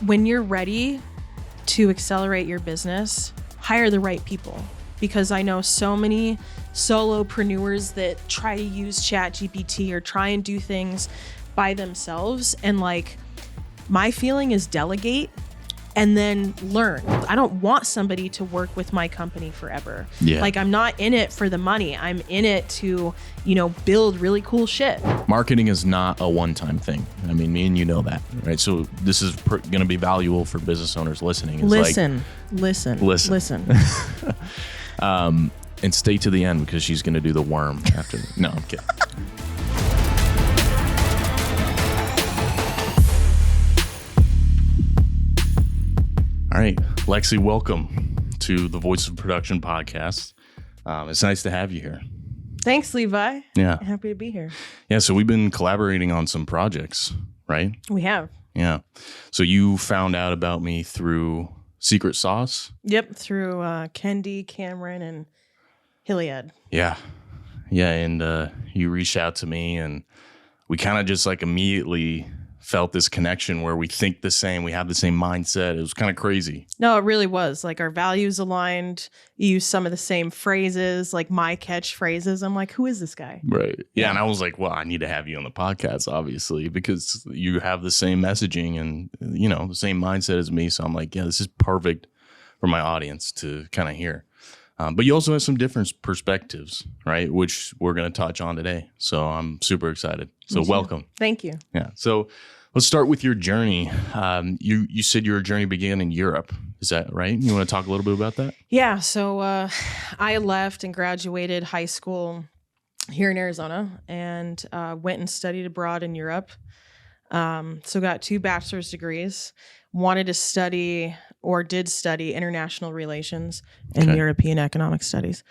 when you're ready to accelerate your business, hire the right people. Because I know so many solopreneurs that try to use ChatGPT or try and do things by themselves. And like, my feeling is delegate and then learn. I don't want somebody to work with my company forever. Yeah. Like, I'm not in it for the money. I'm in it to, build really cool shit. Marketing is not a one-time thing. I mean, me and you know that, right? So this is going to be valuable for business owners listening. It's Listen. And stay to the end because she's going to do the worm after. No, I'm kidding. All right, Lexie, welcome to the Voice of Production podcast. It's nice to have you here. Thanks, Levi. Yeah. Happy to be here. Yeah, so we've been collaborating on some projects, right? We have. Yeah. So you found out about me through Secret Sauce? Yep, through Kendi, Cameron, and Hilliard. Yeah. Yeah, and you reached out to me, and we kind of just like immediately felt this connection where we think the same, we have the same mindset. It was kind of crazy. No, it really was. Like, our values aligned. You use some of the same phrases, like my catchphrases. I'm like, who is this guy? Right. Yeah. And I was like, well, I need to have you on the podcast, obviously, because you have the same messaging and, the same mindset as me. So I'm like, yeah, this is perfect for my audience to kind of hear. But you also have some different perspectives, right? Which we're going to touch on today. So I'm super excited. So welcome. Thank you. Yeah. So let's start with your journey. You said your journey began in Europe. Is that right? You want to talk a little bit about that? Yeah. So I left and graduated high school here in Arizona and went and studied abroad in Europe. So got 2 bachelor's degrees. Wanted to study or did study international relations and European economic studies.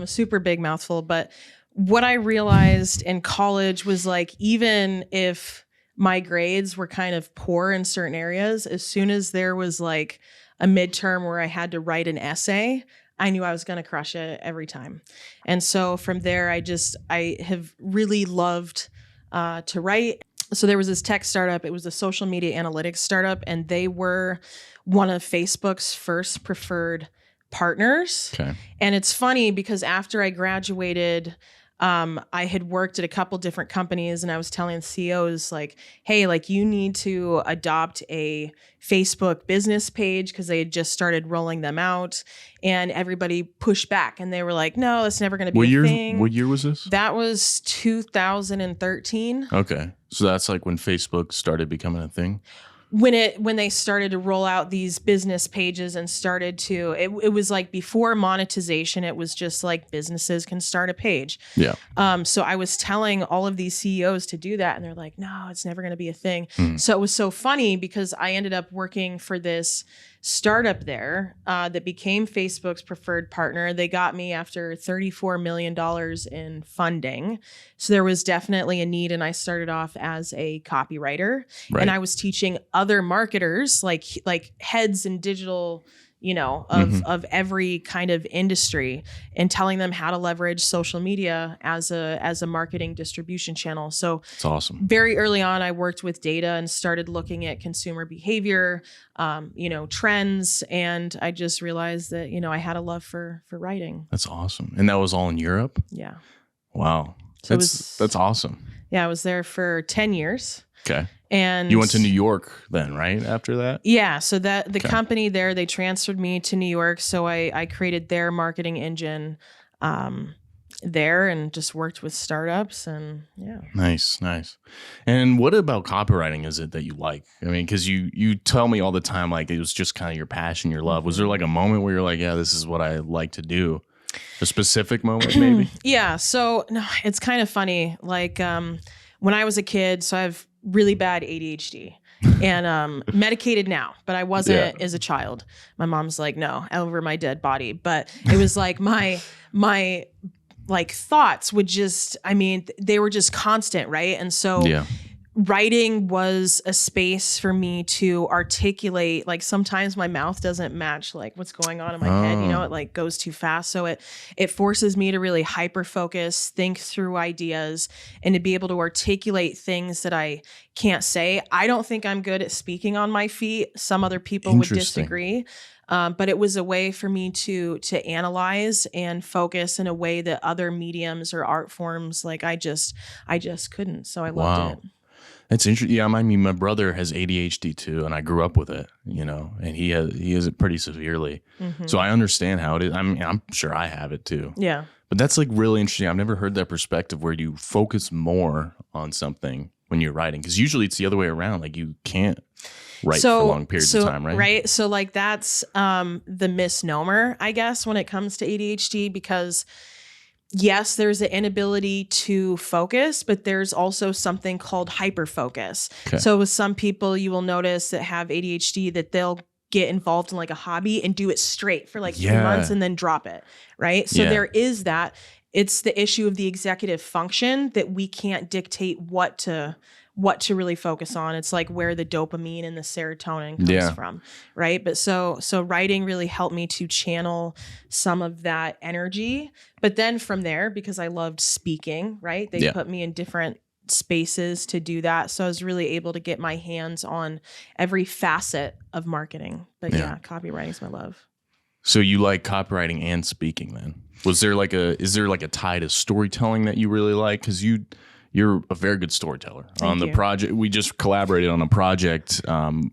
Super big mouthful. But what I realized in college was, like, even if my grades were kind of poor in certain areas, as soon as there was like a midterm where I had to write an essay, I knew I was going to crush it every time. And so from there, I have really loved to write. So there was this tech startup. It was a social media analytics startup, and they were one of Facebook's first preferred partners. Okay. And it's funny because after I graduated, I had worked at a couple different companies, and I was telling CEOs, like, hey, like, you need to adopt a Facebook business page, because they had just started rolling them out, and everybody pushed back, and they were like, no, that's never going to be a thing. What year was this? That was 2013. Okay. So that's like when Facebook started becoming a thing? When they started to roll out these business pages and started to, it was like before monetization, it was just like businesses can start a page. Yeah. So I was telling all of these CEOs to do that, and they're like, no, it's never going to be a thing. So it was so funny because I ended up working for this startup there that became Facebook's preferred partner. They got me after $34 million in funding. So there was definitely a need. And I started off as a copywriter, and I was teaching other marketers, like heads in digital, of every kind of industry, and telling them how to leverage social media as a marketing distribution channel. So it's awesome. Very early on, I worked with data and started looking at consumer behavior, trends. And I just realized that, I had a love for writing. That's awesome. And that was all in Europe? Yeah. Wow. So that's awesome. Yeah. I was there for 10 years. Okay. And you went to New York then, right? After that? Yeah. So that the company there, they transferred me to New York. So I created their marketing engine there and just worked with startups, and yeah. Nice. And what about copywriting is it that you like? I mean, because you tell me all the time, like, it was just kind of your passion, your love. Was there like a moment where you're like, yeah, this is what I like to do? A specific moment, maybe? Yeah. So no, it's kind of funny. Like when I was a kid, so I have really bad ADHD and medicated now, but I wasn't as a child. My mom's like, no, over my dead body. But it was like my like thoughts would just, they were just constant, right? And so writing was a space for me to articulate. Like sometimes my mouth doesn't match like what's going on in my head, you know, it like goes too fast. So it forces me to really hyper focus, think through ideas, and to be able to articulate things that I can't say. I don't think I'm good at speaking on my feet. Some other people would disagree. But it was a way for me to analyze and focus in a way that other mediums or art forms, like I just couldn't. So I loved it. That's interesting. Yeah, I mean, my brother has ADHD too, and I grew up with it, you know, and he has it pretty severely. So I understand how it is. I mean, I'm sure I have it too. Yeah. But that's like really interesting. I've never heard that perspective where you focus more on something when you're writing, because usually it's the other way around. Like you can't write for long periods of time, right? Right. So like that's the misnomer, I guess, when it comes to ADHD, because yes, there's an inability to focus, but there's also something called hyperfocus. Okay. So with some people, you will notice that have ADHD that they'll get involved in like a hobby and do it straight for like 3 months and then drop it. Right. So there is that. It's the issue of the executive function that we can't dictate what to really focus on. It's like where the dopamine and the serotonin comes from, right? But so writing really helped me to channel some of that energy. But then from there, because I loved speaking, right? They put me in different spaces to do that. So I was really able to get my hands on every facet of marketing. But copywriting is my love. So you like copywriting and speaking then? Is there like a tie to storytelling that you really like? Because you're a very good storyteller. On the project, we just collaborated on a project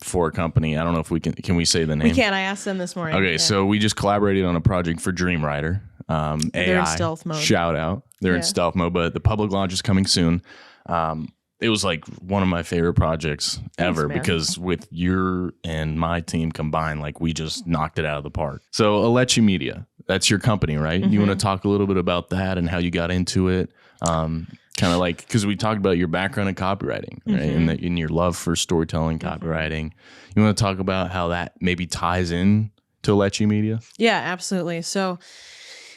for a company. I don't know if we can we say the name? We can. I asked them this morning. Okay, so we just collaborated on a project for Dreamwriter. They're in stealth mode. Shout out. They're in stealth mode, but the public launch is coming soon. It was like one of my favorite projects ever because with your and my team combined, like we just knocked it out of the park. So Alecci Media, that's your company, right? You want to talk a little bit about that and how you got into it? Kind of like, because we talked about your background in copywriting, right? And in your love for storytelling, copywriting. You want to talk about how that maybe ties in to Alecci Media? Yeah, absolutely. So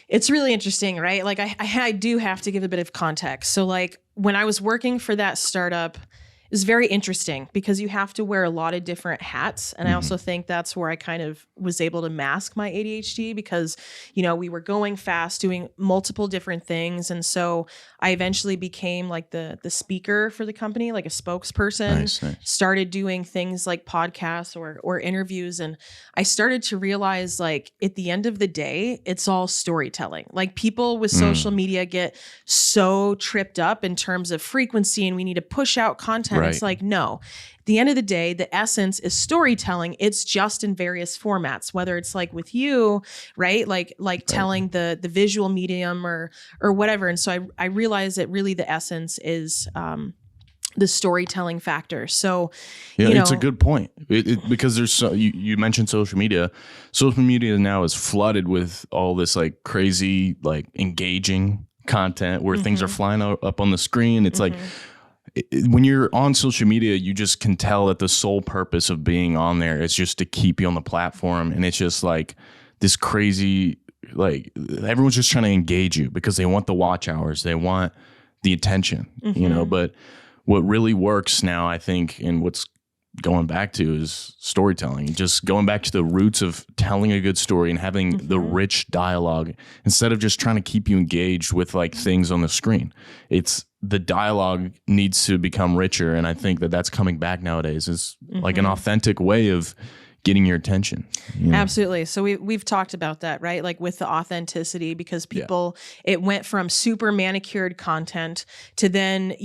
it's really interesting, right? Like I do have to give a bit of context. So like when I was working for that startup, it was very interesting because you have to wear a lot of different hats. And I also think that's where I kind of was able to mask my ADHD because, you know, we were going fast, doing multiple different things. And so I eventually became like the speaker for the company, like a spokesperson, nice. Started doing things like podcasts or interviews. And I started to realize like at the end of the day, it's all storytelling. Like people with social media get so tripped up in terms of frequency and we need to push out content. Right. It's like, no, at the end of the day, the essence is storytelling. It's just in various formats, whether it's like with you, right? Like telling the visual medium or whatever. And so I realized that really the essence is, the storytelling factor. So, it's a good point because there's you mentioned social media. Social media now is flooded with all this like crazy, like engaging content where things are flying up on the screen. It's like, when you're on social media, you just can tell that the sole purpose of being on there is just to keep you on the platform. And it's just like this crazy, like everyone's just trying to engage you because they want the watch hours. They want the attention, but what really works now, I think, and what's going back to is storytelling, just going back to the roots of telling a good story and having the rich dialogue instead of just trying to keep you engaged with like things on the screen. It's the dialogue needs to become richer. And I think that that's coming back nowadays is like an authentic way of getting your attention. Absolutely. So we've talked about that, right? Like with the authenticity, because people, it went from super manicured content to then,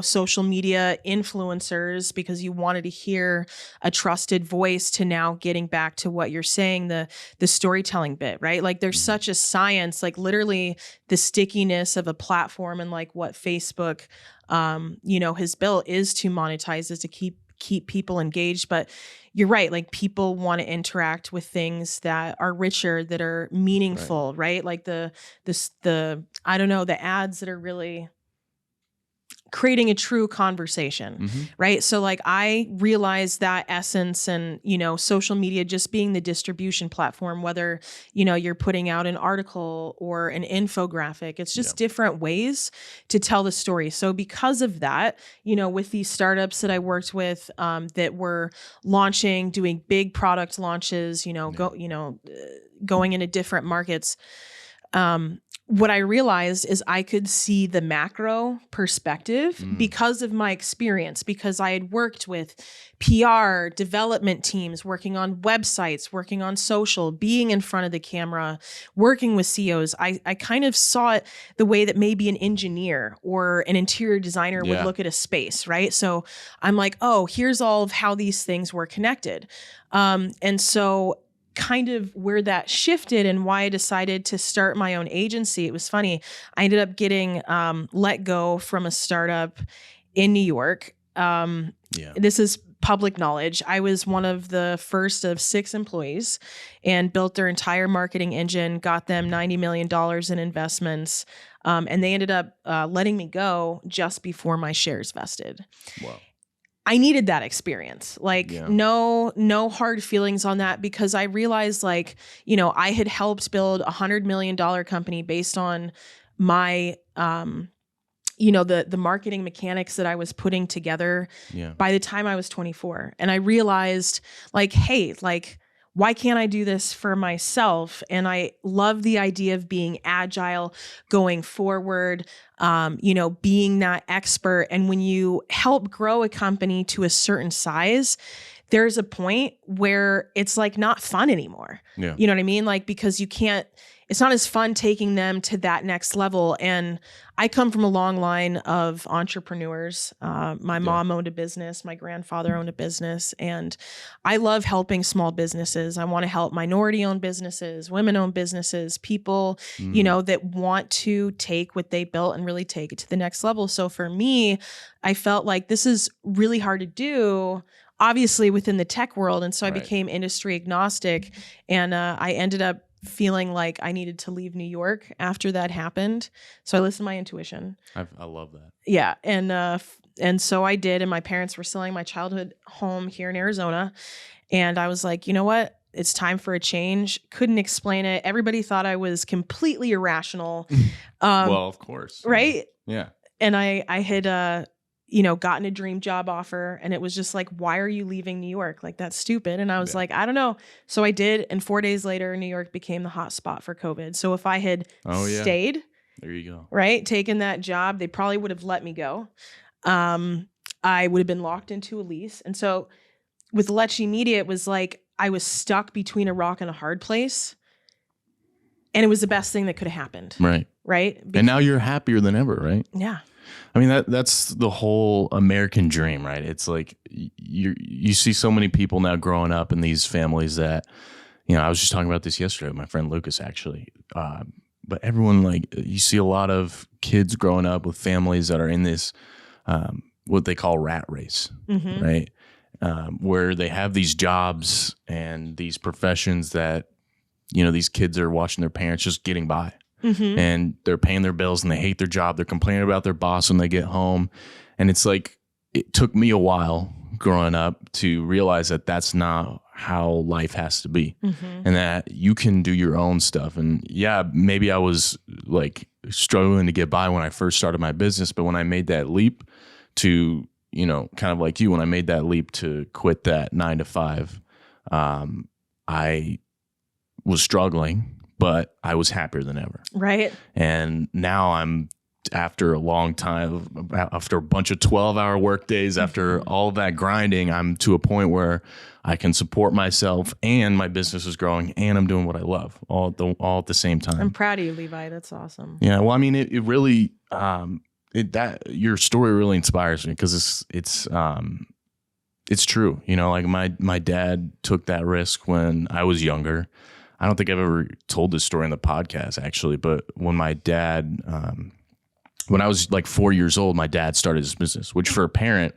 social media influencers because you wanted to hear a trusted voice to now getting back to what you're saying, the storytelling bit, right? Like there's such a science, like literally the stickiness of a platform and like what Facebook, has built is to monetize, is to keep people engaged. But you're right. Like people want to interact with things that are richer, that are meaningful, right? Like the I don't know, the ads that are really, creating a true conversation, right? So like I realized that essence and, social media just being the distribution platform, whether, you're putting out an article or an infographic, it's just different ways to tell the story. So because of that, with these startups that I worked with that were launching, doing big product launches, going into different markets, what I realized is I could see the macro perspective because of my experience, because I had worked with PR, development teams, working on websites, working on social, being in front of the camera, working with CEOs. I kind of saw it the way that maybe an engineer or an interior designer would look at a space, right? So I'm like, oh, here's all of how these things were connected. And so kind of where that shifted and why I decided to start my own agency. It was funny. I ended up getting let go from a startup in New York. This is public knowledge. I was one of the first of 6 employees and built their entire marketing engine, got them $90 million in investments. And they ended up letting me go just before my shares vested. Wow. I needed that experience. No hard feelings on that, because I realized I had helped build $100 million company based on my, the marketing mechanics that I was putting together by the time I was 24. And I realized hey, why can't I do this for myself? And I love the idea of being agile, going forward, being that expert. And when you help grow a company to a certain size, there's a point where it's not fun anymore. Yeah. You know what I mean? Because it's not as fun taking them to that next level. And I come from a long line of entrepreneurs. My mom owned a business. My grandfather owned a business. And I love helping small businesses. I want to help minority-owned businesses, women-owned businesses, people, that want to take what they built and really take it to the next level. So for me, I felt like this is really hard to do, obviously within the tech world. And so I became industry agnostic, and I ended up feeling like I needed to leave New York after that happened. So I listened to my intuition. I love that. Yeah. And so I did. And my parents were selling my childhood home here in Arizona. And I was like, you know what? It's time for a change. Couldn't explain it. Everybody thought I was completely irrational. Well, of course. Right? Yeah. And I had gotten a dream job offer, and it was just why are you leaving New York? That's stupid. And I was like, I don't know. So I did. And 4 days later, New York became the hot spot for COVID. So if I had stayed, there you go. Right. Taken that job, they probably would have let me go. I would have been locked into a lease. And so with Alecci Media, it was I was stuck between a rock and a hard place. And it was the best thing that could have happened. Right. Right. And now you're happier than ever, right? Yeah. I mean, that's the whole American dream, right? It's you see so many people now growing up in these families that, I was just talking about this yesterday with my friend Lucas, actually. But everyone, you see a lot of kids growing up with families that are in this, what they call rat race, right? Where they have these jobs and these professions that, these kids are watching their parents just getting by. And they're paying their bills and they hate their job. They're complaining about their boss when they get home. And it's it took me a while growing up to realize that that's not how life has to be, and that you can do your own stuff. And yeah, maybe I was struggling to get by when I first started my business, but when I made that leap to, kind of like you, when I made that leap to quit that 9 to 5, I was struggling, but I was happier than ever. Right. And now I'm, after a long time, after a bunch of 12-hour work days, after all of that grinding, I'm to a point where I can support myself and my business is growing and I'm doing what I love all at the same time. I'm proud of you, Levi. That's awesome. Yeah. Well, I mean, it really, your story really inspires me because it's true. My dad took that risk when I was younger. I don't think I've ever told this story on the podcast, actually, but when my dad, when I was 4 years old, my dad started his business, which for a parent,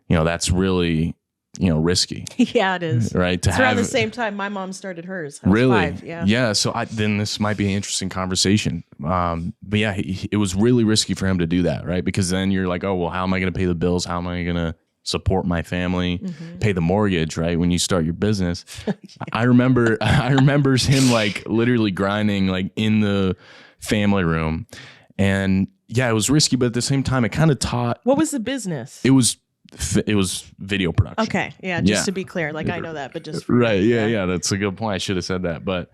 that's really, risky. Yeah, it is. Right. It's around the same time my mom started hers. I was Really? 5, yeah. Yeah. So then this might be an interesting conversation. But yeah, it was really risky for him to do that. Right. Because then you're like, oh, well, how am I going to pay the bills? How am I going to support my family, pay the mortgage, right? When you start your business. Yeah. I remember him like literally grinding like in the family room. And yeah, it was risky, but at the same time, it kind of taught. What was the business? It was video production. Okay. Yeah. Just to be clear, like I know that, but just. Right. Yeah. That's a good point. I should have said that. But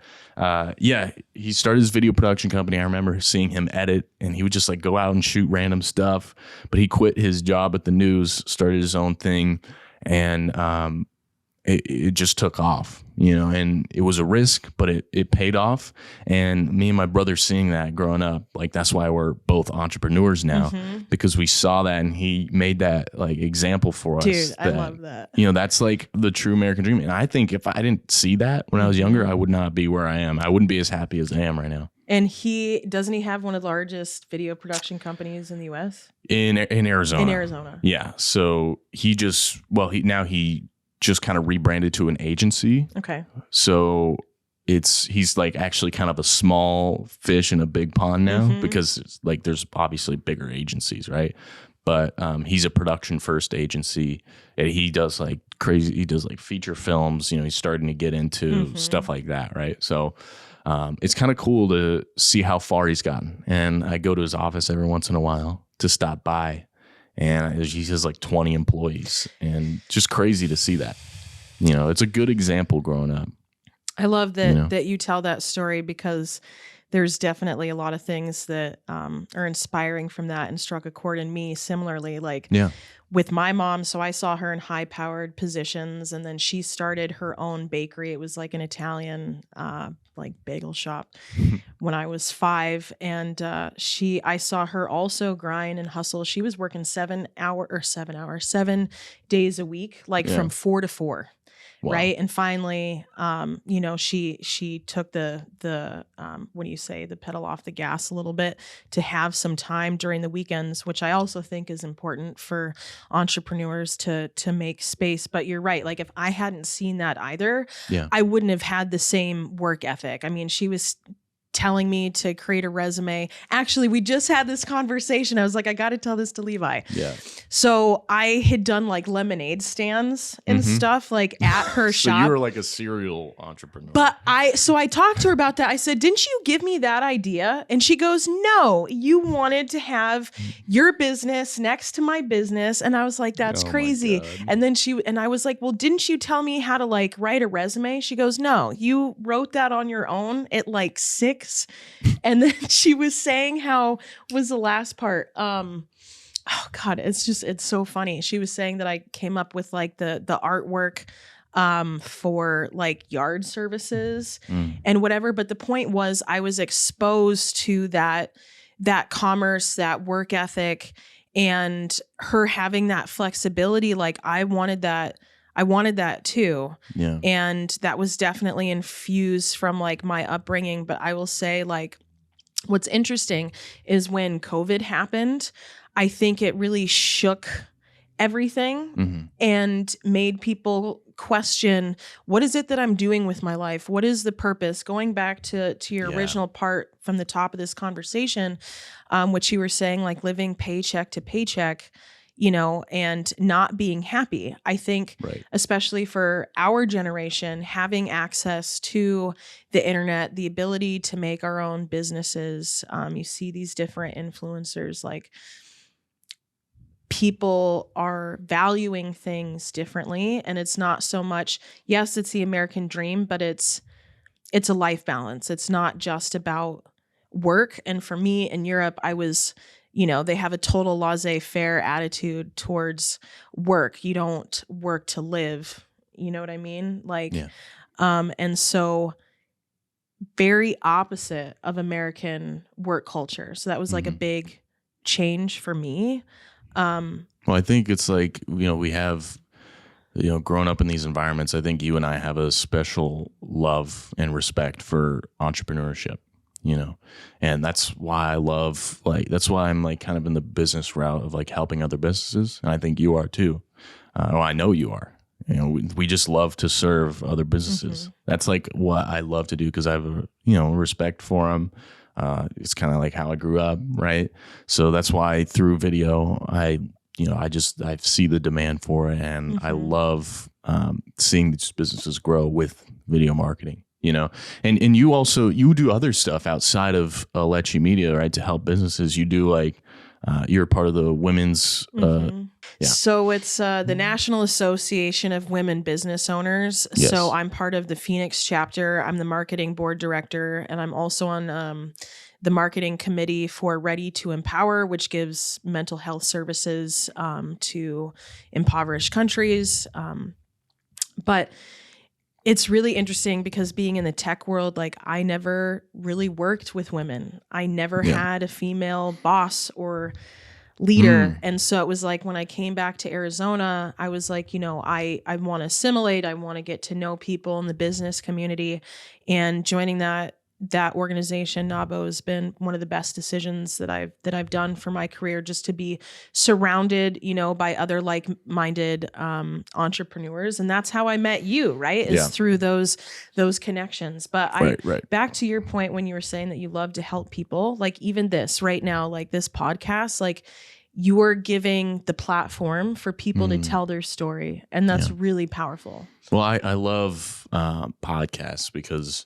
yeah, he started his video production company. I remember seeing him edit, and he would just like go out and shoot random stuff, but he quit his job at the news, started his own thing. And it just took off, and it was a risk, but it paid off. And me and my brother seeing that growing up, like that's why we're both entrepreneurs now, because we saw that and he made that like example for us. Dude, I love that. That's like the true American dream. And I think if I didn't see that when I was younger, I would not be where I am. I wouldn't be as happy as I am right now. And doesn't he have one of the largest video production companies in the US? In Arizona. In Arizona. Yeah. So he just kind of rebranded to an agency. Okay. So he's like actually kind of a small fish in a big pond now, because it's like there's obviously bigger agencies, right? But he's a production first agency, and he does like crazy. He does like feature films. He's starting to get into stuff like that, right? So it's kind of cool to see how far he's gotten. And I go to his office every once in a while to stop by. And he has like 20 employees, and just crazy to see that. It's a good example growing up. I love that that you tell that story, because there's definitely a lot of things that are inspiring from that and struck a chord in me similarly. Like with my mom, so I saw her in high-powered positions, and then she started her own bakery. It was like an Italian like bagel shop when I was 5, and I saw her also grind and hustle. She was working 7 days a week, like from 4 to 4. Wow. Right. And finally, she took the the pedal off the gas a little bit to have some time during the weekends, which I also think is important for entrepreneurs to make space. But you're right. Like if I hadn't seen that either, I wouldn't have had the same work ethic. I mean, she was telling me to create a resume. Actually, we just had this conversation. I was like, I got to tell this to Levi. Yeah. So I had done like lemonade stands and stuff like at her shop. So you were like a serial entrepreneur. But I talked to her about that. I said, didn't you give me that idea? And she goes, no, you wanted to have your business next to my business. And I was like, that's crazy. And then I was like, well, didn't you tell me how to like write a resume? She goes, no, you wrote that on your own at like 6. And then she was saying how was the last part. Oh God, it's so funny. She was saying that I came up with like the artwork for like yard services and whatever. But the point was I was exposed to that commerce, that work ethic, and her having that flexibility. Like I wanted that too. Yeah. And that was definitely infused from like my upbringing. But I will say like, what's interesting is when COVID happened, I think it really shook everything and made people question, what is it that I'm doing with my life? What is the purpose? Going back to your original part from the top of this conversation, which you were saying, like living paycheck to paycheck, and not being happy. I think, especially for our generation, having access to the internet, the ability to make our own businesses, you see these different influencers, like people are valuing things differently. And it's not so much, yes, it's the American dream, but it's a life balance. It's not just about work. And for me in Europe, I was, they have a total laissez-faire attitude towards work. You don't work to live. You know what I mean? Like, and so very opposite of American work culture. So that was like a big change for me. Well, I think it's like, we have, grown up in these environments. I think you and I have a special love and respect for entrepreneurship. And that's why I love, that's why I'm like kind of in the business route of like helping other businesses. And I think you are too. I know you are. You know, we just love to serve other businesses. That's like what I love to do because I have a, respect for them. It's kind of like how I grew up, right? So that's why through video, I see the demand for it, and I love seeing these businesses grow with video marketing. And you do other stuff outside of Alecci Media, right? To help businesses, you do like you're part of the women's. Yeah. So it's the National Association of Women Business Owners. Yes. So I'm part of the Phoenix chapter. I'm the marketing board director, and I'm also on the marketing committee for Ready to Empower, which gives mental health services to impoverished countries. But it's really interesting because being in the tech world, like I never really worked with women. I never had a female boss or leader. And so it was like when I came back to Arizona, I was like, I want to assimilate. I want to get to know people in the business community, and joining that organization, NABO, has been one of the best decisions that I've done for my career, just to be surrounded, by other like-minded entrepreneurs. And that's how I met you, right? Is through those connections. But back to your point when you were saying that you love to help people, like even this right now, like this podcast, like you're giving the platform for people to tell their story. And that's really powerful. Well, I love podcasts because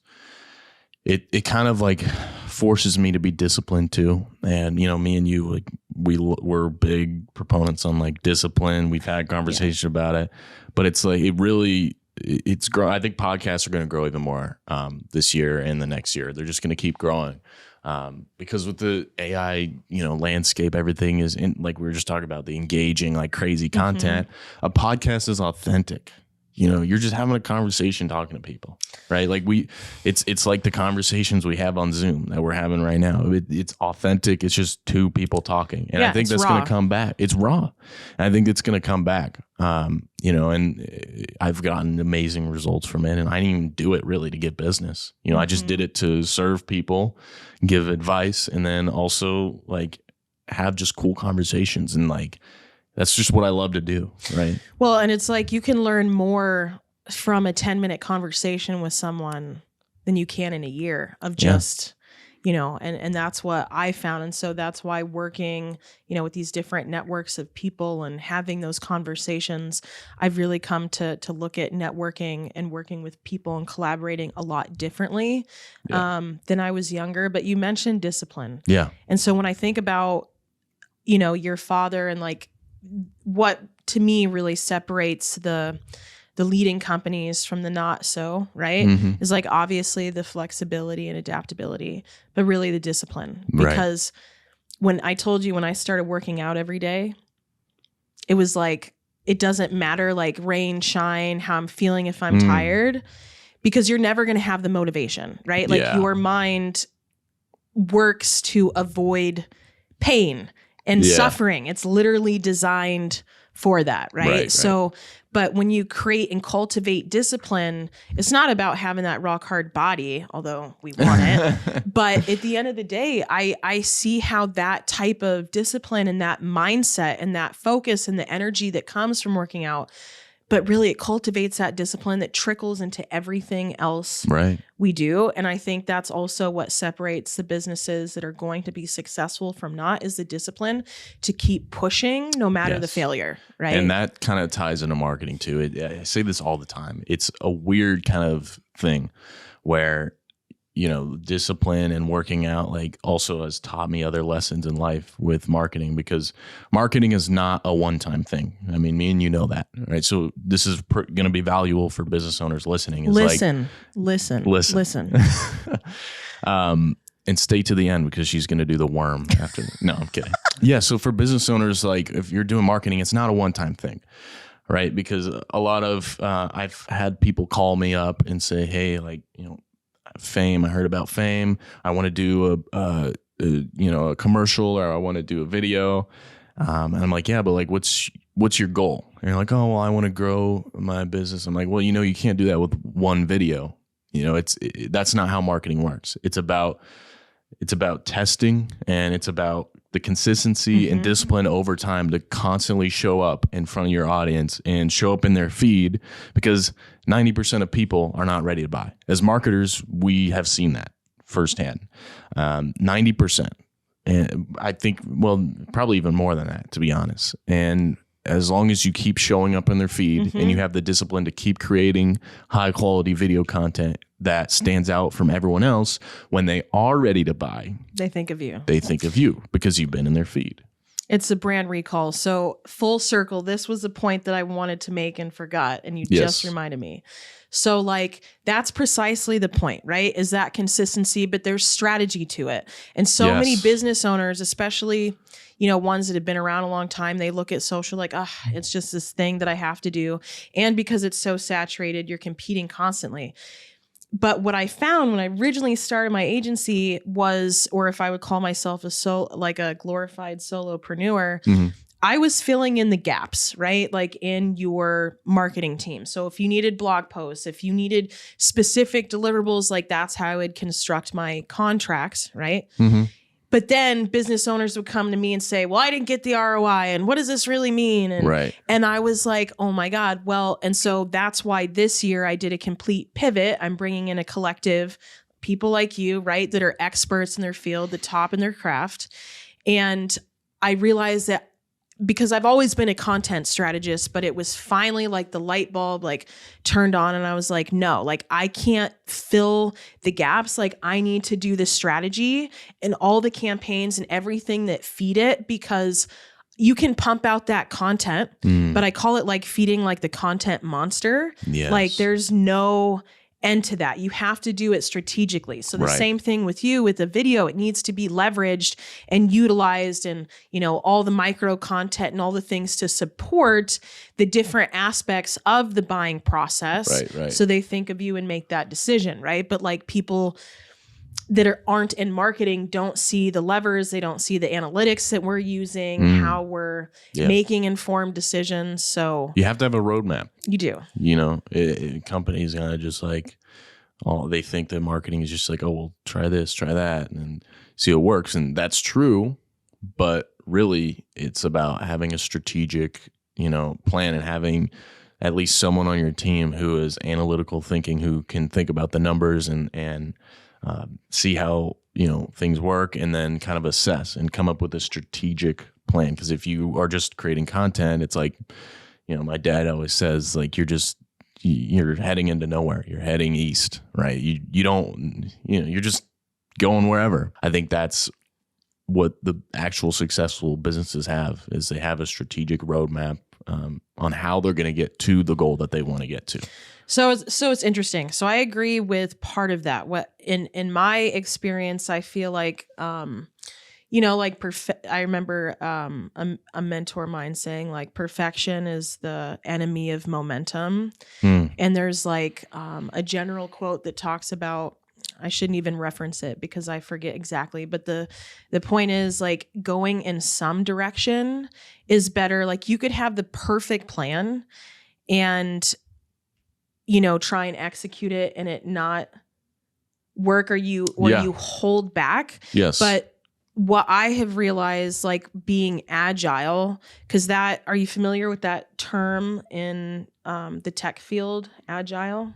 it kind of like forces me to be disciplined too. And, me and you, like we're big proponents on like discipline. We've had conversations about it, but it's like, it's grow. I think podcasts are going to grow even more this year and the next year. They're just going to keep growing because with the AI, landscape, everything is in, like we were just talking about, the engaging, like crazy content. A podcast is authentic. You're just having a conversation, talking to people, right? Like it's like the conversations we have on Zoom that we're having right now. It's authentic. It's just two people talking. And I think that's going to come back. It's raw. And I think it's going to come back. And I've gotten amazing results from it. And I didn't even do it really to get business. I just did it to serve people, give advice, and then also like have just cool conversations and like, that's just what I love to do, right? Well, and it's like you can learn more from a 10-minute conversation with someone than you can in a year of just, and that's what I found. And so that's why working, with these different networks of people and having those conversations, I've really come to look at networking and working with people and collaborating a lot differently than I was younger. But you mentioned discipline. Yeah. And so when I think about, your father and like, what to me really separates the leading companies from the not so, right? Is like obviously the flexibility and adaptability, but really the discipline. Because when I told you, when I started working out every day, it was like, it doesn't matter like rain, shine, how I'm feeling if I'm tired, because you're never going to have the motivation, right? Like your mind works to avoid pain and suffering. It's literally designed for that, right? So, but when you create and cultivate discipline, it's not about having that rock hard body, although we want it. But at the end of the day, I see how that type of discipline and that mindset and that focus and the energy that comes from working out, but really it cultivates that discipline that trickles into everything else we do. And I think that's also what separates the businesses that are going to be successful from not, is the discipline to keep pushing no matter the failure, right? And that kind of ties into marketing too. I say this all the time. It's a weird kind of thing where discipline and working out like also has taught me other lessons in life with marketing, because marketing is not a one-time thing. I mean, me and you know that, right? So this is going to be valuable for business owners listening. Listen. And stay to the end because she's going to do the worm after. No, I'm kidding. Yeah. So for business owners, like if you're doing marketing, it's not a one-time thing. Right. Because a lot of, I've had people call me up and say, hey, like, Fame. I heard about Fame. I want to do a commercial, or I want to do a video. And I'm like, yeah, but like, what's your goal? And you're like, oh, well, I want to grow my business. I'm like, well, you can't do that with one video. That's not how marketing works. It's about testing, and it's about the consistency and discipline over time to constantly show up in front of your audience and show up in their feed, because 90% of people are not ready to buy. As marketers, we have seen that firsthand. 90%. And I think, well, probably even more than that, to be honest. And as long as you keep showing up in their feed and you have the discipline to keep creating high quality video content that stands out from everyone else, when they are ready to buy, they think of you. They think of you because you've been in their feed. It's a brand recall. So full circle, this was a point that I wanted to make and forgot, and you just reminded me. So like, that's precisely the point, right? Is that consistency, but there's strategy to it. And so many business owners, especially, you know, ones that have been around a long time, they look at social like, it's just this thing that I have to do. And because it's so saturated, you're competing constantly. But what I found when I originally started my agency was, or if I would call myself like a glorified solopreneur, I was filling in the gaps, right? Like in your marketing team. So if you needed blog posts, if you needed specific deliverables, like that's how I would construct my contracts, right? But then business owners would come to me and say, well, I didn't get the ROI. And what does this really mean? And I was like, oh my God. Well, and so that's why this year I did a complete pivot. I'm bringing in a collective, people like you, right? That are experts in their field, the top in their craft. And I realized that because I've always been a content strategist, but it was finally like the light bulb like turned on, and I was like, no, like I can't fill the gaps. Like I need to do the strategy and all the campaigns and everything that feed it, because you can pump out that content, but I call it like feeding like the content monster. Like there's no end to that. You have to do it strategically. So the same thing with you with the video, it needs to be leveraged and utilized, and, you know, all the micro content and all the things to support the different aspects of the buying process. So they think of you and make that decision. Right. But like people that aren't in marketing don't see the levers. They don't see the analytics that we're using, how we're making informed decisions. So you have to have a roadmap. You do. You know, companies kind of just like, they think that marketing is just like, oh, well, try this, try that, and see what works. And that's true. But really, it's about having a strategic, you know, plan and having at least someone on your team who is analytical thinking, who can think about the numbers and see how, you know, things work, and then kind of assess and come up with a strategic plan. Because if you are just creating content, it's like, you know, my dad always says, like, you're heading into nowhere. You're heading east, right? You don't, you know, you're just going wherever. I think that's what the actual successful businesses have, is they have a strategic roadmap on how they're going to get to the goal that they want to get to. So it's interesting. So I agree with part of that. What in my experience, I feel like, you know, like I remember a mentor of mine saying like perfection is the enemy of momentum. And there's like a general quote that talks about, I shouldn't even reference it because I forget exactly, but the point is like going in some direction is better. Like you could have the perfect plan and, you know, try and execute it and it not work, or you hold back. But what I have realized, like being agile, because are you familiar with that term in the tech field, agile?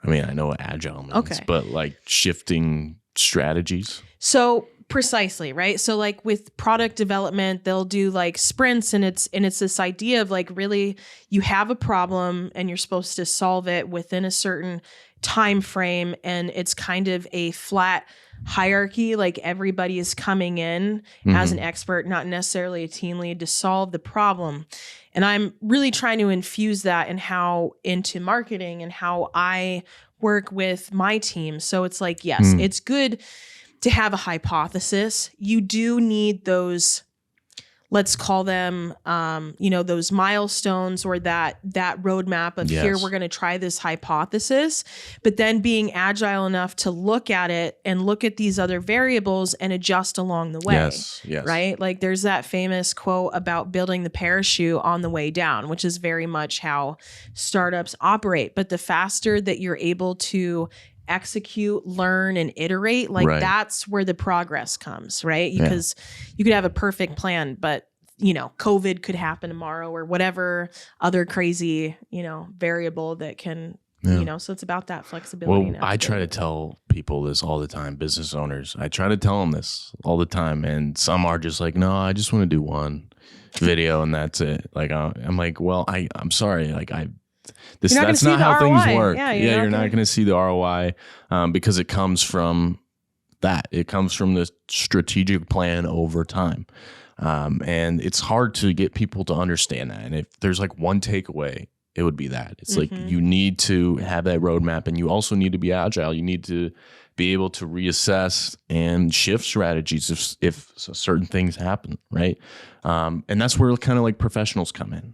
I mean, I know what agile means, but like shifting strategies. So precisely, right? So like with product development, they'll do like sprints, and it's this idea of like, really, you have a problem and you're supposed to solve it within a certain time frame, and it's kind of a flat hierarchy. Like everybody is coming in as an expert, not necessarily a team lead, to solve the problem. And I'm really trying to infuse that into marketing and how I work with my team. So it's like, yes, it's good to have a hypothesis. You do need those, let's call them, you know, those milestones, or that roadmap of here, we're going to try this hypothesis, but then being agile enough to look at it and look at these other variables and adjust along the way. Right? Like there's that famous quote about building the parachute on the way down, which is very much how startups operate. But the faster that you're able to execute, learn, and iterate, like Right. that's where the progress comes, right? Because you could have a perfect plan, but COVID could happen tomorrow or whatever other crazy, variable that can, so it's about that flexibility. Well, I try to tell people this all the time, business owners. I try to tell them this all the time. And some are just like, no, I just want to do one video and that's it. Like, I'm like, well, I'm sorry. Like that's not how things work. Yeah, you're not going to see the ROI because it comes from that. It comes from the strategic plan over time. And it's hard to get people to understand that. And if there's like one takeaway, it would be that. It's like you need to have that roadmap, and you also need to be agile. You need to be able to reassess and shift strategies if certain things happen, right? And that's where kind of like professionals come in,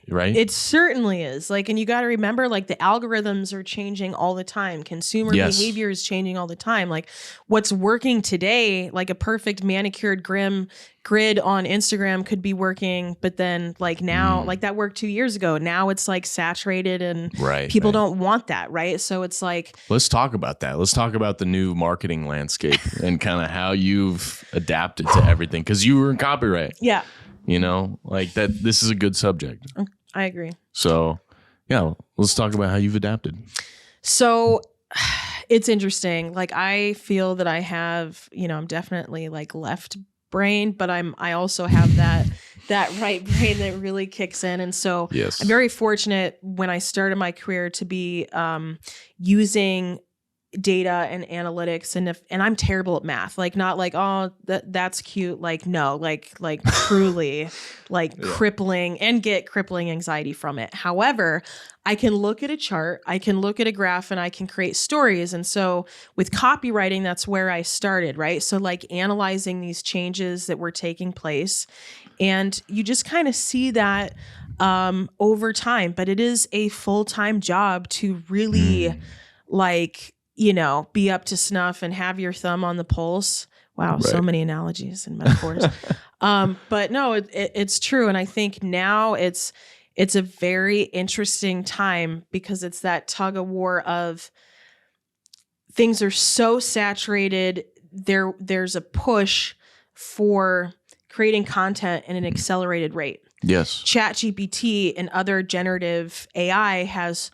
right? It certainly is. Like, and you got to remember, like, the algorithms are changing all the time. Consumer behavior is changing all the time. Like, what's working today, like a perfect manicured grid on Instagram could be working, but then like now, like that worked 2 years ago. Now it's like saturated and people don't want that, right? So it's like, let's talk about that. Let's talk about the new marketing landscape and kind of how you've adapted to everything, because you were in copyright. Yeah. Like that. This is a good subject. I agree. So yeah, let's talk about how you've adapted. So it's interesting. Like, I feel that I have, I'm definitely like left brain, but I also have that right brain that really kicks in. And so I'm very fortunate when I started my career to be using data and analytics, and I'm terrible at math, like not like, oh, that's cute, like no, like truly like crippling, and get crippling anxiety from it. However, I can look at a chart, I can look at a graph, and I can create stories. And so with copywriting, that's where I started, right? So like analyzing these changes that were taking place, and you just kind of see that over time. But it is a full-time job to really be up to snuff and have your thumb on the pulse. Wow, so many analogies and metaphors. But no, it's true. And I think now it's a very interesting time, because it's that tug of war of things are so saturated. There's a push for creating content at an accelerated rate. Yes. ChatGPT and other generative AI has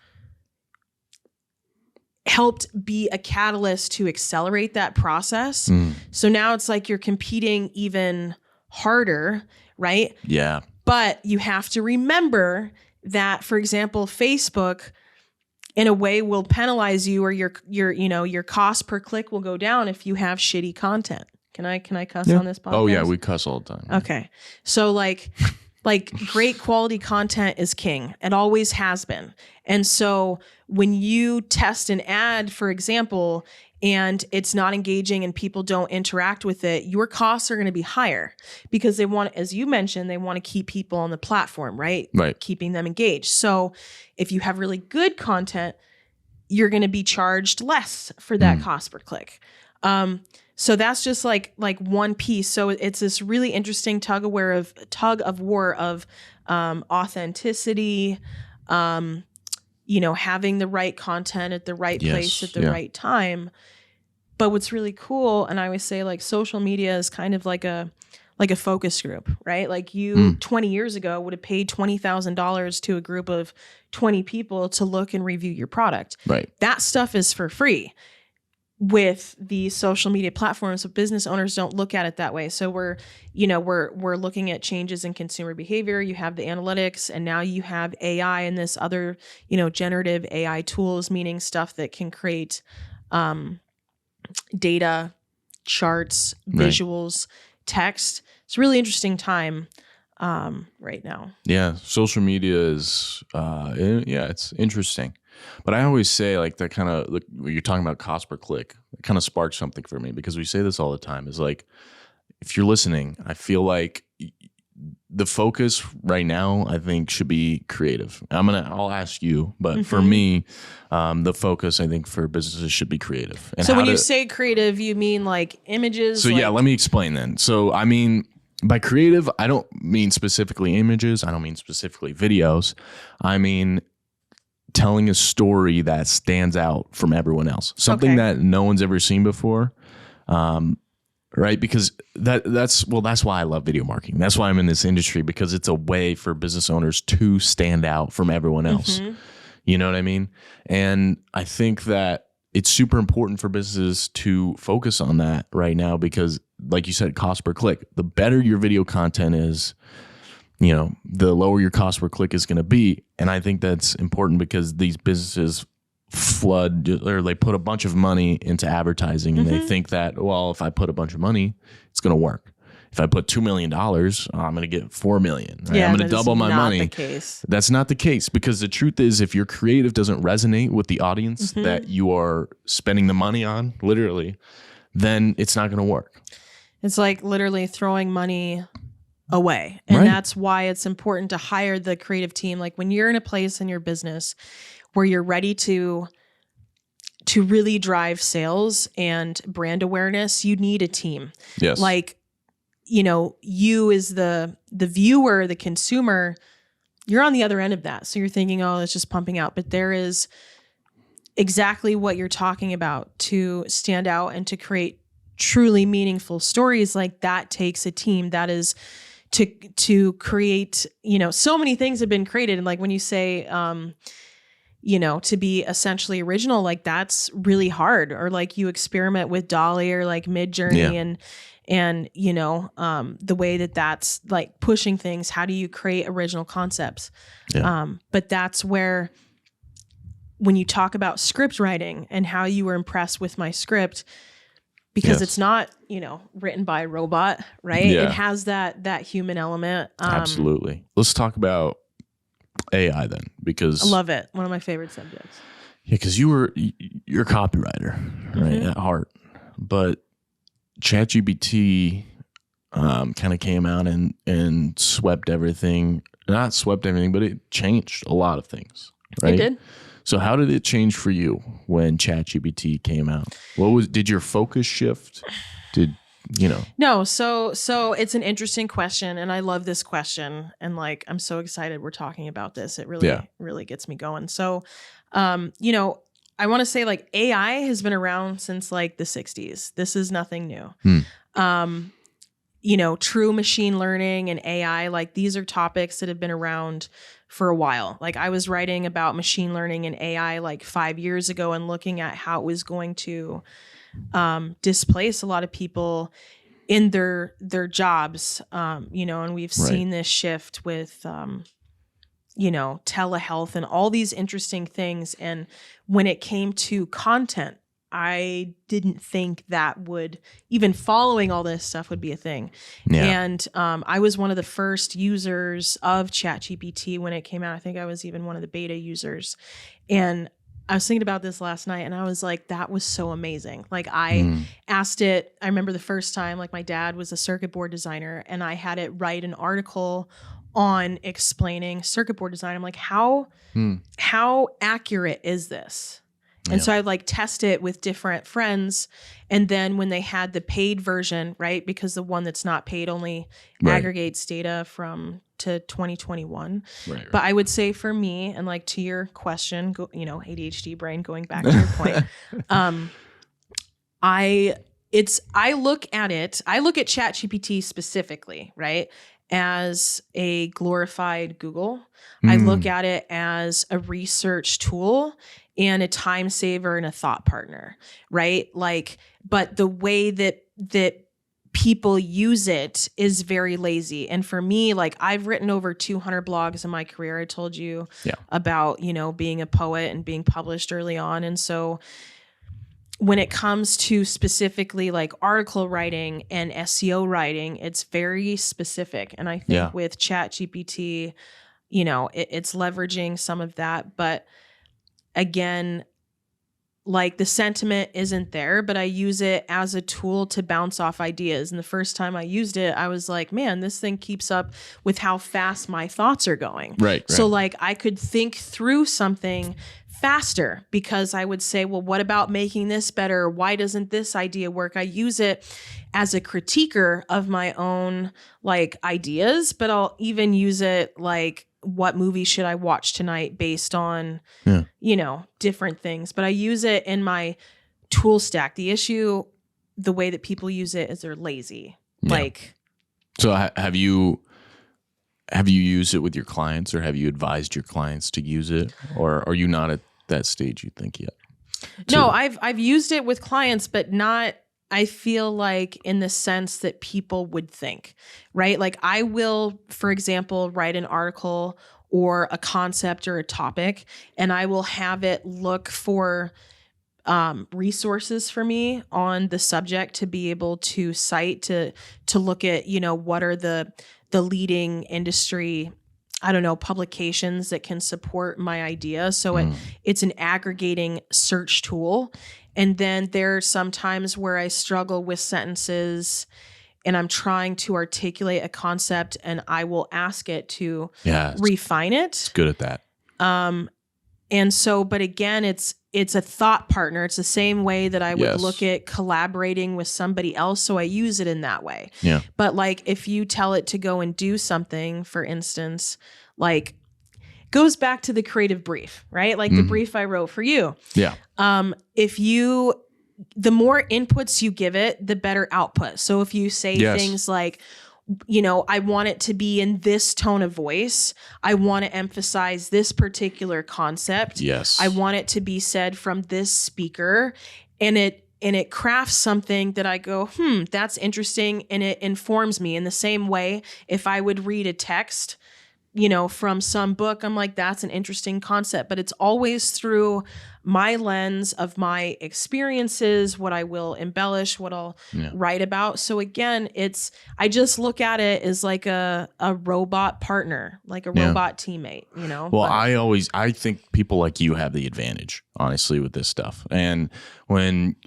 helped be a catalyst to accelerate that process. So now it's like you're competing even harder, right? Yeah. But you have to remember that, for example, Facebook in a way will penalize you, or your cost per click will go down if you have shitty content. Can I cuss on this podcast? Oh yeah, we cuss all the time. Okay. So like great quality content is king. It always has been. And so when you test an ad, for example, and it's not engaging and people don't interact with it, your costs are going to be higher, because they want, as you mentioned, they want to keep people on the platform, right? Right. Keeping them engaged. So if you have really good content, you're going to be charged less for that cost per click. So that's just like one piece. So it's this really interesting tug of war of authenticity, having the right content at the right place at the right time. But what's really cool, and I always say, like, social media is kind of like a focus group, right? Like you 20 years ago would have paid $20,000 to a group of 20 people to look and review your product. Right. That stuff is for free with the social media platforms. So business owners don't look at it that way. So we're looking at changes in consumer behavior. You have the analytics, and now you have AI and this other, generative AI tools, meaning stuff that can create data, charts, visuals, text. It's a really interesting time right now. Yeah, social media is, it's interesting. But I always say, like, that kind of, when you're talking about cost per click, it kind of sparks something for me, because we say this all the time, is like, if you're listening, I feel like the focus right now, I think, should be creative. I'll ask you, but for me, the focus, I think, for businesses should be creative. And so when you say creative, you mean like images? So yeah, let me explain then. So I mean, by creative, I don't mean specifically images. I don't mean specifically videos. I mean telling a story that stands out from everyone else, something that no one's ever seen before. Right. Because that's why I love video marketing. That's why I'm in this industry, because it's a way for business owners to stand out from everyone else. You know what I mean? And I think that it's super important for businesses to focus on that right now, because like you said, cost per click, the better your video content is, you know, the lower your cost per click is going to be. And I think that's important because these businesses flood, or they put a bunch of money into advertising, and they think that, well, if I put a bunch of money, it's going to work. If I put $2 million, I'm going to get $4 million. Right? Yeah, I'm going to double my money. That's not the case. That's not the case, because the truth is, if your creative doesn't resonate with the audience that you are spending the money on, literally, then it's not going to work. It's like literally throwing money away. And that's why it's important to hire the creative team. Like when you're in a place in your business where you're ready to really drive sales and brand awareness, you need a team. Yes. Like, you know, you as the viewer, the consumer, you're on the other end of that. So you're thinking, oh, it's just pumping out. But there is exactly what you're talking about to stand out and to create truly meaningful stories. Like that takes a team. That is to create, you know, so many things have been created. And like when you say, you know, to be essentially original, like that's really hard. Or like you experiment with Dolly or like Midjourney and you know, the way that's like pushing things. How do you create original concepts? But that's where, when you talk about script writing and how you were impressed with my script, because it's not, you know, written by a robot, right? Yeah. It has that human element. Absolutely. Let's talk about AI then, because I love it. One of my favorite subjects. Yeah, because you're a copywriter, right, at heart. But ChatGPT kind of came out and swept everything. Not swept everything, but it changed a lot of things, right? It did. So how did it change for you when ChatGPT came out? Did your focus shift? No, so it's an interesting question, and I love this question, and like I'm so excited we're talking about this. It really gets me going. So, you know, I want to say like AI has been around since like the 60s. This is nothing new. You know, true machine learning and AI, like these are topics that have been around for a while. Like I was writing about machine learning and AI like 5 years ago and looking at how it was going to displace a lot of people in their jobs, you know, and we've seen this shift with, you know, telehealth and all these interesting things. And when it came to content, I didn't think that would, even following all this stuff would be a thing. Yeah. And I was one of the first users of ChatGPT when it came out. I think I was even one of the beta users. And I was thinking about this last night and I was like, that was so amazing. Like I asked it, I remember the first time, like my dad was a circuit board designer and I had it write an article on explaining circuit board design. I'm like, how accurate is this? And so I like test it with different friends. And then when they had the paid version, right? Because the one that's not paid only aggregates data to 2021. Right. But I would say for me, and like to your question, you know, ADHD brain, going back to your point, I look at ChatGPT specifically, right, as a glorified Google. I look at it as a research tool and a time saver and a thought partner, right? Like, but the way that people use it is very lazy. And for me, like I've written over 200 blogs in my career. I told you about, you know, being a poet and being published early on. And so when it comes to specifically like article writing and SEO writing, it's very specific. And I think with ChatGPT, you know, it's leveraging some of that. But again, like the sentiment isn't there, but I use it as a tool to bounce off ideas. And the first time I used it, I was like, man, this thing keeps up with how fast my thoughts are going. Right. So like I could think through something faster because I would say, well, what about making this better? Why doesn't this idea work? I use it as a critiquer of my own like ideas, but I'll even use it like what movie should I watch tonight based on, Yeah. different things. But I use it in my tool stack. The issue, the way that people use it is they're lazy. Yeah. Like, so have you used it with your clients, or have you advised your clients to use it, or are you not at that stage, you think, yet? No, I've used it with clients, but not, I feel like, in the sense that people would think, right? Like, I will, for example, write an article or a concept or a topic, and I will have it look for resources for me on the subject to be able to cite, to look at, what are the leading industry, I don't know, publications that can support my idea. So it's an aggregating search tool. And then there are some times where I struggle with sentences and I'm trying to articulate a concept, and I will ask it to refine it. It's good at that. And so, but again, it's a thought partner. It's the same way that I would look at collaborating with somebody else. So I use it in that way. Yeah. But like, if you tell it to go and do something, for instance, like, goes back to the creative brief, right? Like the brief I wrote for you. Yeah. The more inputs you give it, the better output. So if you say things like, I want it to be in this tone of voice, I want to emphasize this particular concept. Yes. I want it to be said from this speaker, and it crafts something that I go, that's interesting. And it informs me in the same way. If I would read a text, from some book, I'm like, that's an interesting concept, but it's always through my lens of my experiences, what I will embellish, what I'll write about. So again, I just look at it as like a robot partner, like a robot teammate, Well, I think people like you have the advantage, honestly, with this stuff. And when,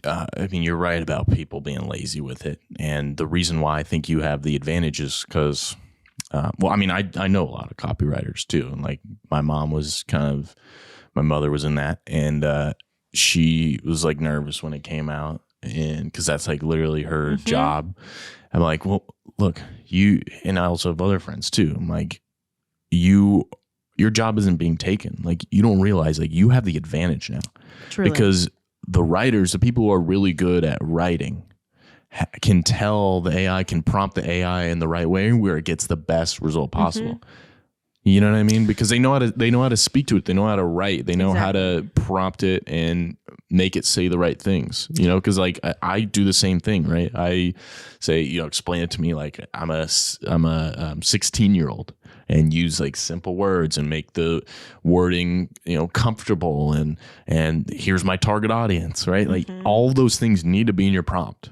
you're right about people being lazy with it. And the reason why I think you have the advantage is because, I know a lot of copywriters too. And like my mother was in that, and she was like nervous when it came out, and because that's like literally her job. I'm like, well, look, and I also have other friends too. I'm like, your job isn't being taken. Like, you don't realize, like, you have the advantage now. Truly. Because the people who are really good at writing can tell the AI, can prompt the AI in the right way where it gets the best result possible. You know what I mean? Because they know how to speak to it. They know how to write. They know how to prompt it and make it say the right things. Because like I do the same thing, right? I say, explain it to me like I'm a 16-year-old, and use like simple words and make the wording comfortable, and here's my target audience, right? Like all those things need to be in your prompt.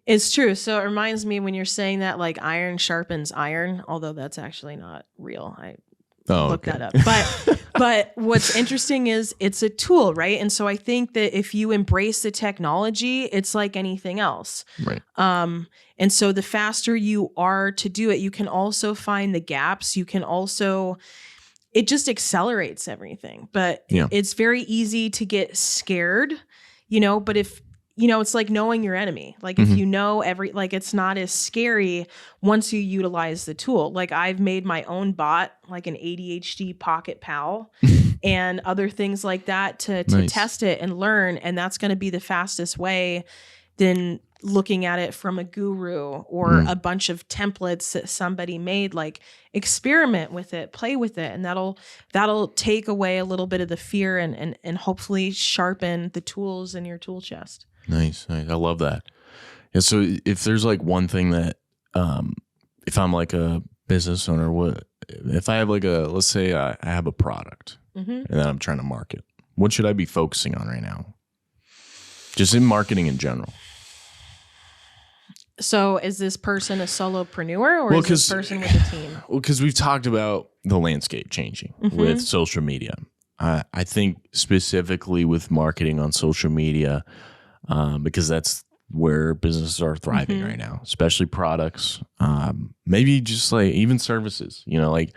It's true. So it reminds me when you're saying that, like, iron sharpens iron, although that's actually not real. I looked that up. But what's interesting is it's a tool, right? And so I think that if you embrace the technology, it's like anything else. Right. And so the faster you are to do it, you can also find the gaps. You can also, it just accelerates everything. But it's very easy to get scared, but if, it's like knowing your enemy. Like if you know it's not as scary once you utilize the tool. Like I've made my own bot, like an ADHD pocket pal and other things like that to test it and learn. And that's going to be the fastest way than looking at it from a guru or a bunch of templates that somebody made. Like, experiment with it, play with it, and that'll take away a little bit of the fear and hopefully sharpen the tools in your tool chest. Nice. I love that. Yeah. So if there's like one thing that, if I'm like a business owner, if I have like let's say I have a product and then I'm trying to market, what should I be focusing on right now? Just in marketing in general. So is this person a solopreneur or is this person with a team? Well, because we've talked about the landscape changing with social media. I think specifically with marketing on social media, because that's where businesses are thriving right now, especially products, maybe just like even services, like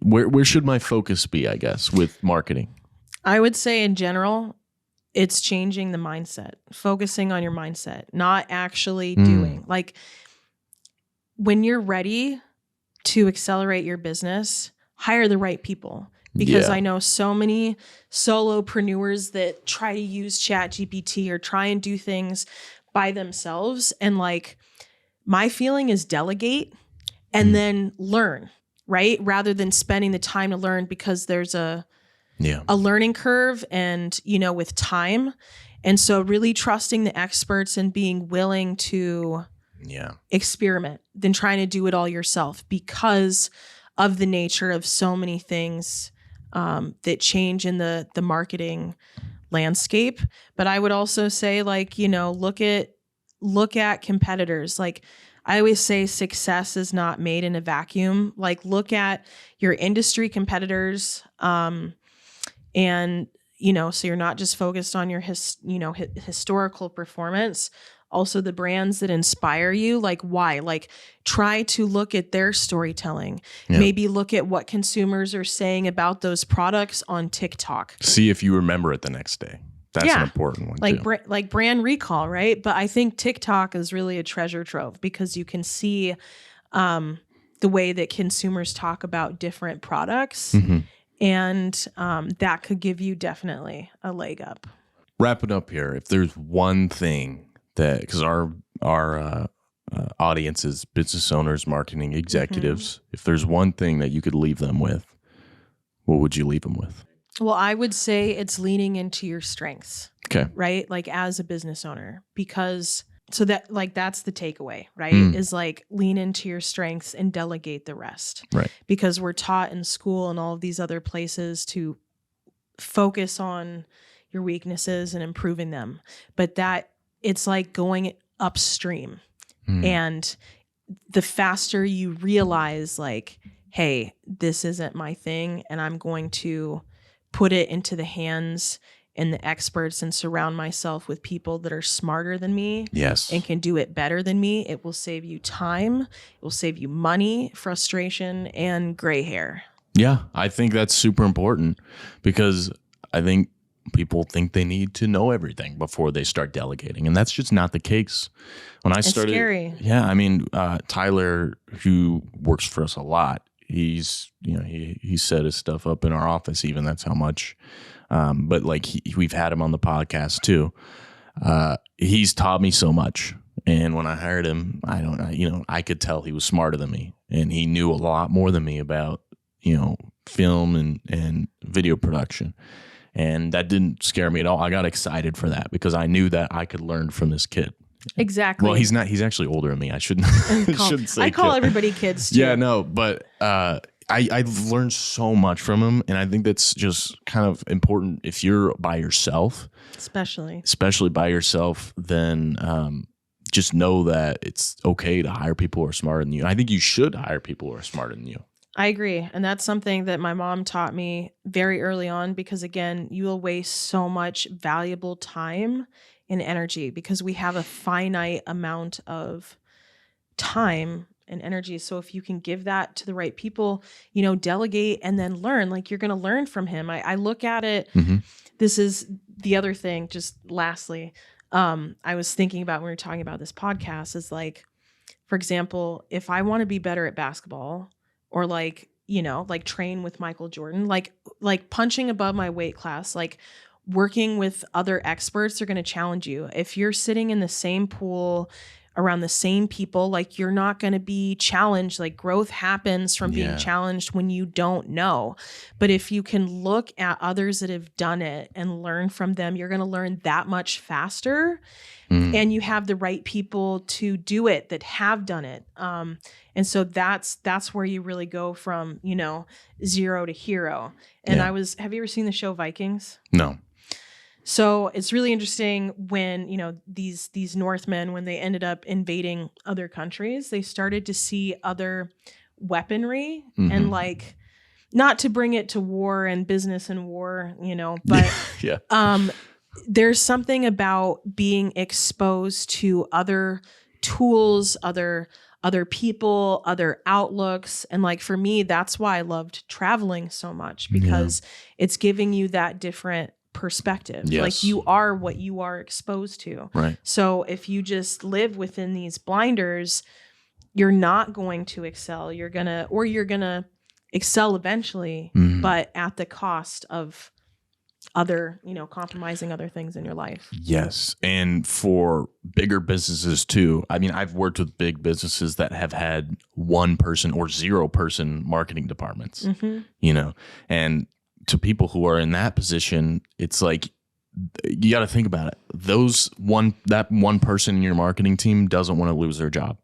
where should my focus be, I guess, with marketing? I would say in general, it's changing the mindset, focusing on your mindset, not actually doing. Like when you're ready to accelerate your business, hire the right people. Because I know so many solopreneurs that try to use ChatGPT or try and do things by themselves. And like, my feeling is delegate and then learn, right? Rather than spending the time to learn, because there's a learning curve and, with time. And so really trusting the experts and being willing to experiment than trying to do it all yourself, because of the nature of so many things that change in the marketing landscape. But I would also say, like, look at competitors. Like, I always say success is not made in a vacuum. Like, look at your industry competitors. And, so you're not just focused on your historical performance, also the brands that inspire you. Like, why? Like, try to look at their storytelling. Maybe look at what consumers are saying about those products on TikTok. See if you remember it the next day. That's an important one, like too. Like brand recall, right? But I think TikTok is really a treasure trove, because you can see the way that consumers talk about different products. And that could give you definitely a leg up. Wrap it up here. If there's one thing that, because our audience is business owners, marketing executives, if there's one thing that you could leave them with, what would you leave them with? Well, I would say it's leaning into your strengths. Okay. Right? Like, as a business owner, because that's the takeaway, right? Is like, lean into your strengths and delegate the rest. Right. Because we're taught in school and all of these other places to focus on your weaknesses and improving them. But it's like going upstream. And the faster you realize, like, hey, this isn't my thing, and I'm going to put it into the hands and the experts and surround myself with people that are smarter than me and can do it better than me, it will save you time, it will save you money, frustration, and gray hair. Yeah, I think that's super important, because I think people think they need to know everything before they start delegating, and that's just not the case. When I started, it's scary. Yeah, I mean, Tyler, who works for us a lot, he's he set his stuff up in our office. Even that's how much. But like we've had him on the podcast too. He's taught me so much, and when I hired him, I could tell he was smarter than me, and he knew a lot more than me about film and video production. And that didn't scare me at all. I got excited for that, because I knew that I could learn from this kid. Exactly. Well, he's not. He's actually older than me. I shouldn't say. I call kid. Everybody kids too. Yeah, no, but I've learned so much from him, and I think that's just kind of important if you're by yourself, especially by yourself. Then just know that it's okay to hire people who are smarter than you. I think you should hire people who are smarter than you. I agree. And that's something that my mom taught me very early on, because again, you will waste so much valuable time and energy, because we have a finite amount of time and energy. So if you can give that to the right people, delegate and then learn, like, you're going to learn from him. I look at it. This is the other thing. Just lastly, I was thinking about when we were talking about this podcast is, like, for example, if I want to be better at basketball, or like train with Michael Jordan, like punching above my weight class, like working with other experts are going to challenge you. If you're sitting in the same pool around the same people, like, you're not going to be challenged. Like, growth happens from being challenged when you don't know. But if you can look at others that have done it and learn from them, you're going to learn that much faster. And you have the right people to do it that have done it. And so that's where you really go from, zero to hero. And have you ever seen the show Vikings? No. So it's really interesting when, these Northmen, when they ended up invading other countries, they started to see other weaponry and, like, not to bring it to war and business and war, but there's something about being exposed to other tools, other people, other outlooks. And, like, for me, that's why I loved traveling so much, because it's giving you that different perspective. Like, you are what you are exposed to. Right. So if you just live within these blinders, you're not going to excel. You're going to excel eventually, but at the cost of other, compromising other things in your life. Yes. And for bigger businesses too. I mean, I've worked with big businesses that have had 1 person or 0 person marketing departments, and to people who are in that position, it's like, you got to think about it. That one person in your marketing team doesn't want to lose their job.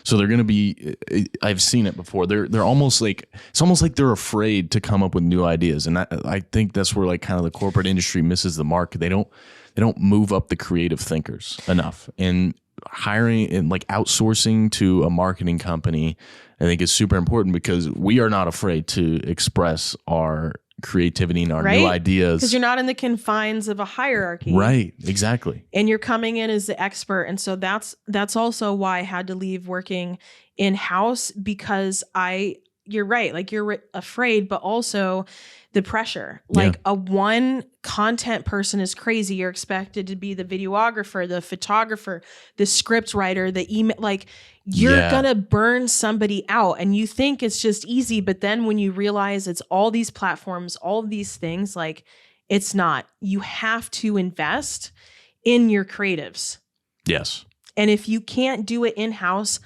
So they're going to be, I've seen it before. They're almost like, it's almost like they're afraid to come up with new ideas. And I think that's where like kind of the corporate industry misses the mark. They don't move up the creative thinkers enough. And hiring and like outsourcing to a marketing company, I think is super important, because we are not afraid to express our creativity and our new ideas, because you're not in the confines of a hierarchy. Right. Exactly. And you're coming in as the expert. And so that's also why I had to leave working in-house, because you're right. Like, you're afraid, but also the pressure. Like, a one content person is crazy. You're expected to be the videographer, the photographer, the script writer, the email, like, you're gonna burn somebody out, and you think it's just easy. But then when you realize it's all these platforms, all of these things, like, it's not. You have to invest in your creatives. Yes. And if you can't do it in-house,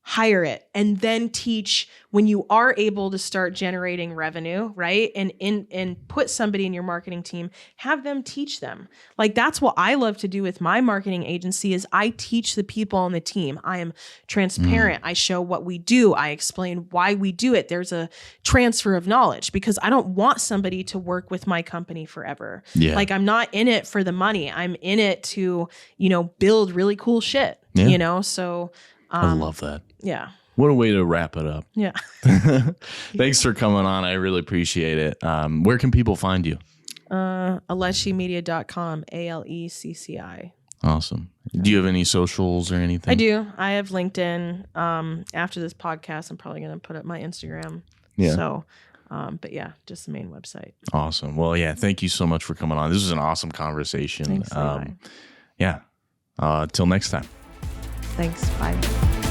hire it, and then teach when you are able to start generating revenue, right? And put somebody in your marketing team, have them teach them. Like, that's what I love to do with my marketing agency, is I teach the people on the team. I am transparent. I show what we do. I explain why we do it. There's a transfer of knowledge, because I don't want somebody to work with my company forever. Yeah. Like, I'm not in it for the money. I'm in it to, build really cool shit, so I love that. Yeah. What a way to wrap it up. Yeah. Thanks for coming on. I really appreciate it. Where can people find you? AlecciMedia.com, ALECCI. Awesome. Do you have any socials or anything? I do. I have LinkedIn. After this podcast, I'm probably going to put up my Instagram. Yeah. So, but yeah, just the main website. Awesome. Well, yeah, thank you so much for coming on. This was an awesome conversation. Thanks, Levi. Yeah. Till next time. Thanks. Bye.